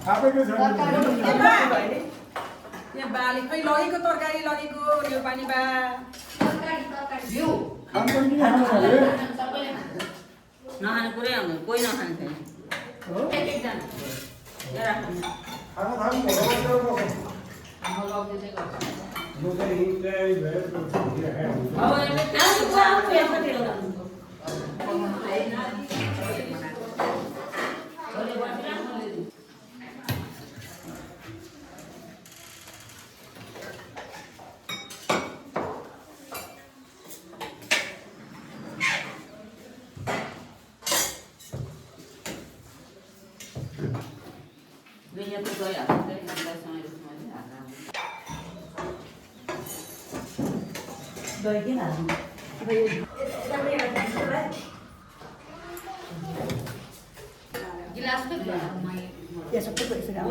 आफैको छ यहाँ बाले खै लगेको तरकारी लगेको यो पानी बा नखाने कुरै आउँदैन कोही नखाने छैन गिलास pay Ya satu tu sudah.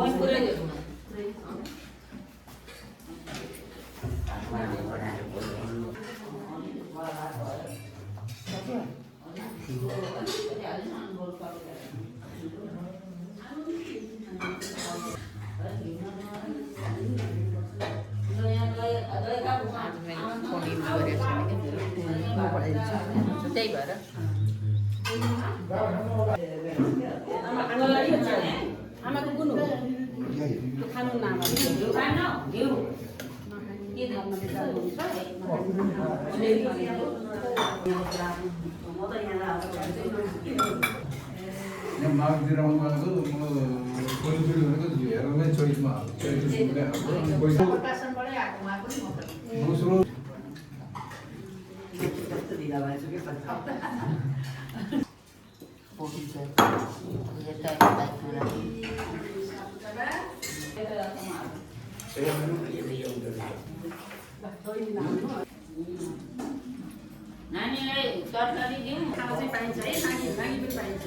त्यही भएर आमाको गुण हो खानु नाम मागतिर आउनुभएको छोरीछोरी भनेको हेर्नै चोइसमा दोस्रो नानीलाई तरकारी दिउँ खाना चाहिँ पाइन्छ है नानी पनि पाइन्छ